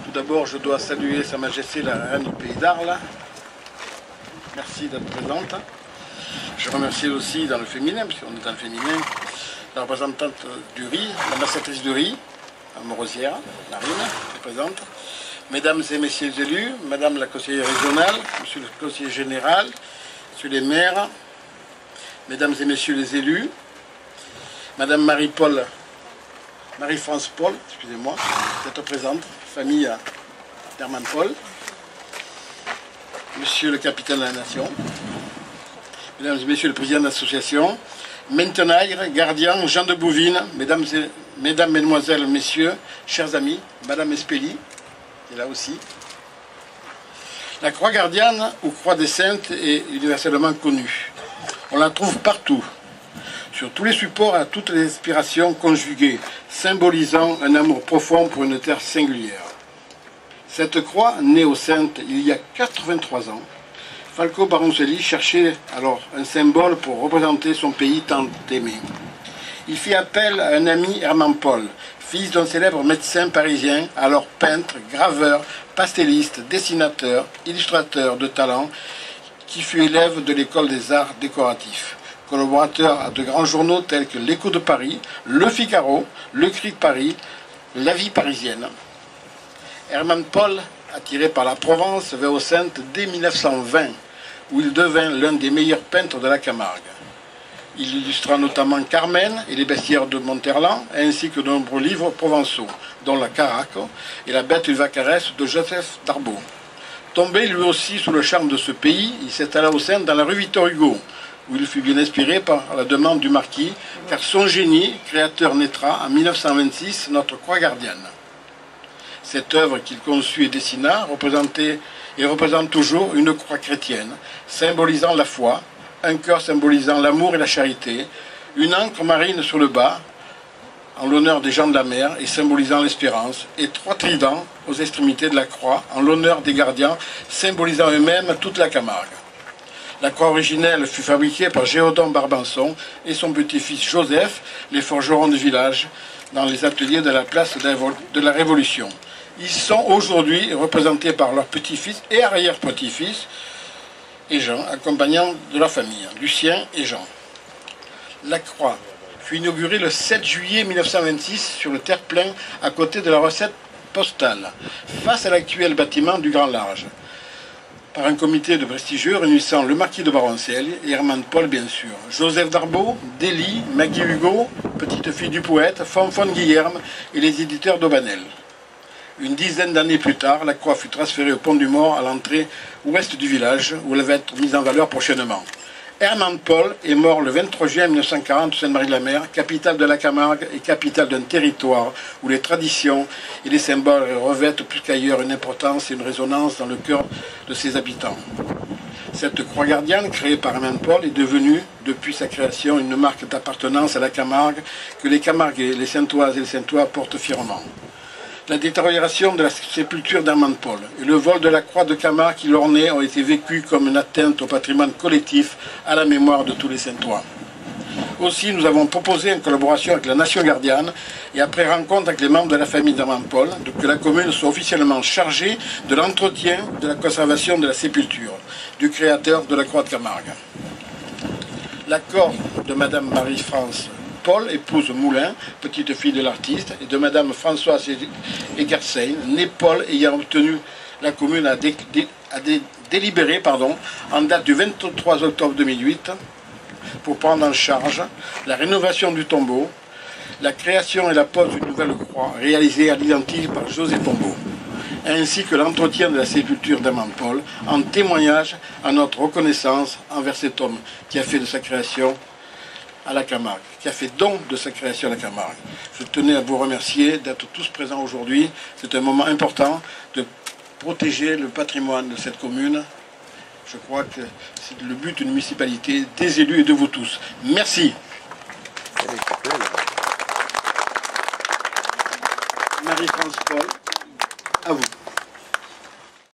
Tout d'abord, je dois saluer Sa Majesté la Reine du Pays d'Arles. Merci d'être présente. Je remercie aussi dans le féminin, parce qu'on est dans le féminin, la représentante du riz, l'ambassadrice du riz, à Morosière, Narine, qui est présente. Mesdames et messieurs les élus, Madame la conseillère régionale, Monsieur le conseiller général, Monsieur les maires, Mesdames et messieurs les élus, Madame Marie-France Paul, excusez-moi, d'être présente, famille d'Herman Paul, Monsieur le capitaine de la nation, Mesdames et messieurs le président de l'association, Mentenaille, gardien, Jean de Bouvines, Mesdames, Mesdemoiselles, Messieurs, chers amis, Madame Espelli, qui est là aussi. La croix gardienne ou croix des saintes est universellement connue. On la trouve partout, sur tous les supports, à toutes les aspirations conjuguées, symbolisant un amour profond pour une terre singulière. Cette croix, née aux Saintes il y a 83 ans, Falco Baroncelli cherchait alors un symbole pour représenter son pays tant aimé. Il fit appel à un ami, Herman Paul, fils d'un célèbre médecin parisien, alors peintre, graveur, pastelliste, dessinateur, illustrateur de talent, qui fut élève de l'école des arts décoratifs. Collaborateur à de grands journaux tels que l'Écho de Paris, Le Figaro, Le Cri de Paris, La Vie parisienne. Herman Paul, attiré par la Provence, vint aux Saintes dès 1920, où il devint l'un des meilleurs peintres de la Camargue. Il illustra notamment Carmen et les bestiaires de Monterland, ainsi que de nombreux livres provençaux, dont La Caraco et La Bête Vacaresse de Joseph Darbo. Tombé lui aussi sous le charme de ce pays, il s'installa aux Saintes dans la rue Victor Hugo, où il fut bien inspiré par la demande du marquis, car son génie créateur naîtra en 1926 notre croix gardienne. Cette œuvre qu'il conçut et dessina représente toujours une croix chrétienne, symbolisant la foi, un cœur symbolisant l'amour et la charité, une ancre marine sur le bas, en l'honneur des gens de la mer et symbolisant l'espérance, et 3 tridents aux extrémités de la croix, en l'honneur des gardiens, symbolisant eux-mêmes toute la Camargue. La croix originelle fut fabriquée par Géodon Barbanson et son petit-fils Joseph, les forgerons du village, dans les ateliers de la place de la Révolution. Ils sont aujourd'hui représentés par leur petit-fils et arrière-petit-fils et Jean, accompagnant de leur famille, Lucien et Jean. La croix fut inaugurée le 7 juillet 1926 sur le terre-plein à côté de la recette postale, face à l'actuel bâtiment du Grand Large, par un comité de prestigieux réunissant le marquis de Baroncelli et Herman Paul bien sûr, Joseph Darbo, Délie, Maggie Hugo, petite fille du poète, Fonfon Guillerme et les éditeurs d'Aubanel. Une dizaine d'années plus tard, la croix fut transférée au Pont du Mort à l'entrée ouest du village, où elle va être mise en valeur prochainement. Herman Paul est mort le 23 juin 1940 à Sainte-Marie-de-la-Mer, capitale de la Camargue et capitale d'un territoire où les traditions et les symboles revêtent plus qu'ailleurs une importance et une résonance dans le cœur de ses habitants. Cette croix gardienne, créée par Herman Paul, est devenue, depuis sa création, une marque d'appartenance à la Camargue que les Camarguais, les Saintoises et les Saintois portent fièrement. La détérioration de la sépulture d'Herman Paul et le vol de la croix de Camargue qui l'ornait ont été vécus comme une atteinte au patrimoine collectif, à la mémoire de tous les Saintois. Aussi, nous avons proposé, en collaboration avec la Nation Gardienne et après rencontre avec les membres de la famille d'Herman Paul, que la commune soit officiellement chargée de l'entretien, de la conservation de la sépulture du créateur de la croix de Camargue. L'accord de Madame Marie-France Paul, épouse Moulin, petite fille de l'artiste, et de Madame Françoise Egersein, née Paul, ayant obtenu la commune à délibérer en date du 23 octobre 2008 pour prendre en charge la rénovation du tombeau, la création et la pose d'une nouvelle croix réalisée à l'identique par José Tombeau, ainsi que l'entretien de la sépulture d'Herman Paul, en témoignage à notre reconnaissance envers cet homme qui a fait de sa création à la Camargue, qui a fait don de sa création à la Camargue. Je tenais à vous remercier d'être tous présents aujourd'hui. C'est un moment important de protéger le patrimoine de cette commune. Je crois que c'est le but d'une municipalité, des élus et de vous tous. Merci. Marie-France Paul.